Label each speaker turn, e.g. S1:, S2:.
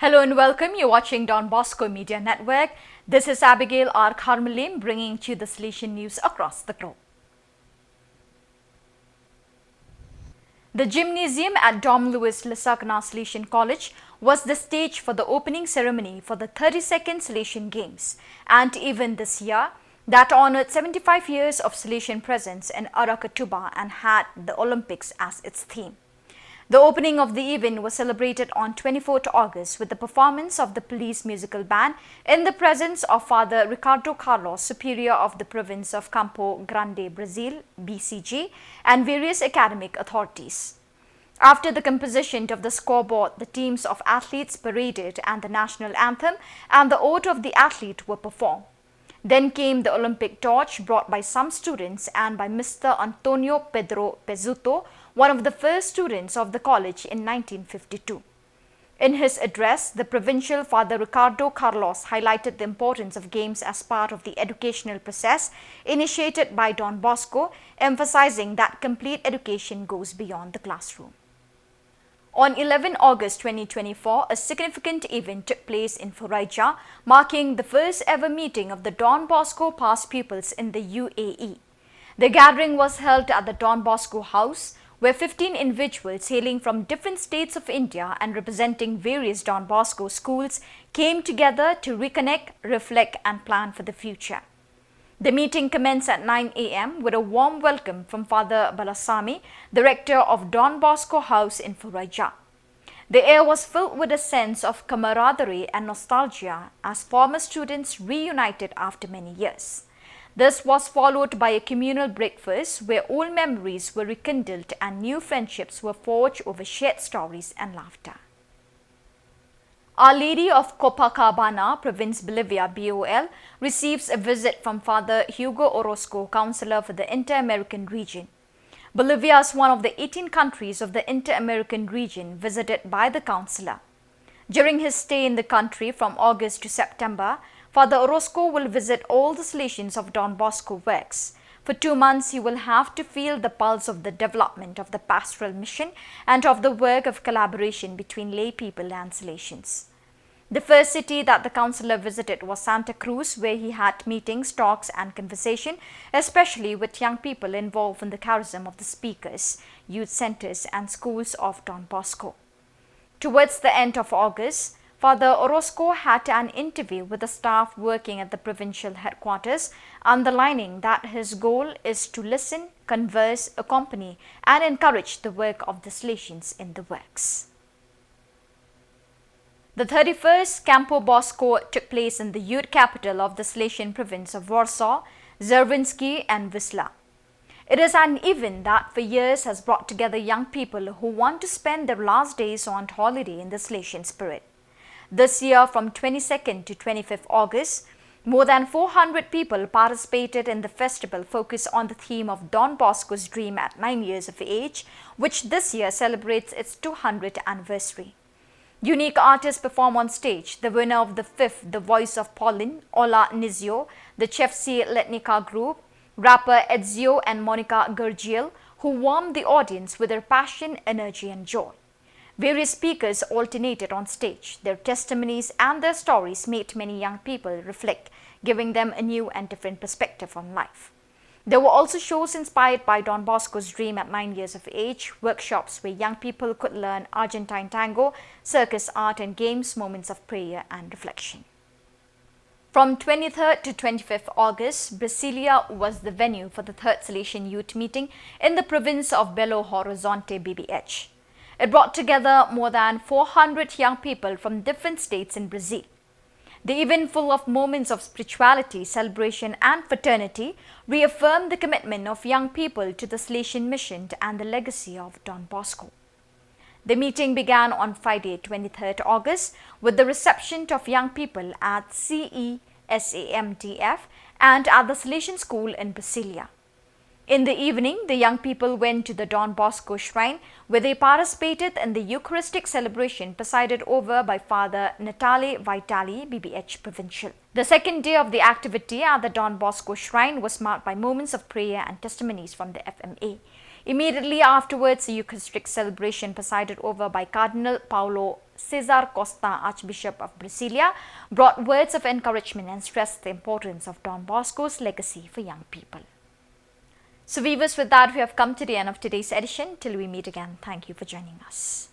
S1: Hello and welcome. You're watching Don Bosco Media Network. This is Abigail R. Carmelim bringing to you the Salesian news across the globe. The gymnasium at Dom Lewis Lasagna Salesian College was the stage for the opening ceremony for the 32nd Salesian Games, and even this year, that honored 75 years of Salesian presence in Arakatuba and had the Olympics as its theme. The opening of the event was celebrated on 24th August with the performance of the police musical band in the presence of Father Ricardo Carlos, Superior of the province of Campo Grande, Brazil, BCG, and various academic authorities. After the composition of the scoreboard, the teams of athletes paraded and the national anthem and the oath of the athlete were performed. Then came the Olympic torch brought by some students and by Mr. Antonio Pedro Pezzuto, one of the first students of the college in 1952. In his address, the provincial Father Ricardo Carlos highlighted the importance of games as part of the educational process initiated by Don Bosco, emphasizing that complete education goes beyond the classroom. On 11 August 2024, a significant event took place in Khuborjylla, marking the first ever meeting of the Don Bosco past pupils in the UAE. The gathering was held at the Don Bosco House, where 15 individuals hailing from different states of India and representing various Don Bosco schools came together to reconnect, reflect and plan for the future. The meeting commenced at 9 a.m. with a warm welcome from Father Balasamy, the rector of Don Bosco House in Khuborjylla. The air was filled with a sense of camaraderie and nostalgia as former students reunited after many years. This was followed by a communal breakfast where old memories were rekindled and new friendships were forged over shared stories and laughter. Our Lady of Copacabana, Province Bolivia, BOL, receives a visit from Father Hugo Orozco, Counselor for the Inter-American region. Bolivia is one of the 18 countries of the Inter-American region visited by the Counselor. During his stay in the country from August to September, Father Orozco will visit all the Salesians of Don Bosco works. For 2 months, he will have to feel the pulse of the development of the pastoral mission and of the work of collaboration between lay people and Salesians. The first city that the counselor visited was Santa Cruz, where he had meetings, talks and conversation, especially with young people involved in the charism of the speakers, youth centers and schools of Don Bosco. Towards the end of August, Father Orozco had an interview with the staff working at the provincial headquarters, underlining that his goal is to listen, converse, accompany and encourage the work of the Salesians in the works. The 31st Campo Bosco took place in the youth capital of the Salesian province of Warsaw, Zerwinski and Wisla. It is an event that for years has brought together young people who want to spend their last days on holiday in the Salesian spirit. This year, from 22nd to 25th August, more than 400 people participated in the festival focused on the theme of Don Bosco's dream at 9 years of age, which this year celebrates its 200th anniversary. Unique artists perform on stage. The winner of the 5th The Voice of Pauline, Ola Nizio, the Chefsi Letnica group, rapper Ezio and Monica Gurgiel, who warmed the audience with their passion, energy and joy. Various speakers alternated on stage. Their testimonies and their stories made many young people reflect, giving them a new and different perspective on life. There were also shows inspired by Don Bosco's dream at 9 years of age, workshops where young people could learn Argentine tango, circus art and games, moments of prayer and reflection. From 23rd to 25th August, Brasilia was the venue for the 3rd Salesian Youth Meeting in the province of Belo Horizonte, BBH. It brought together more than 400 young people from different states in Brazil. The event, full of moments of spirituality, celebration and fraternity, reaffirmed the commitment of young people to the Salesian mission and the legacy of Don Bosco. The meeting began on Friday, 23rd August, with the reception of young people at CESAMTF and at the Salesian School in Brasilia. In the evening, the young people went to the Don Bosco shrine where they participated in the Eucharistic celebration presided over by Father Natale Vitali, BBH Provincial. The second day of the activity at the Don Bosco shrine was marked by moments of prayer and testimonies from the FMA. Immediately afterwards, the Eucharistic celebration presided over by Cardinal Paulo Cesar Costa, Archbishop of Brasilia, brought words of encouragement and stressed the importance of Don Bosco's legacy for young people. So viewers, with that, we have come to the end of today's edition. Till we meet again, thank you for joining us.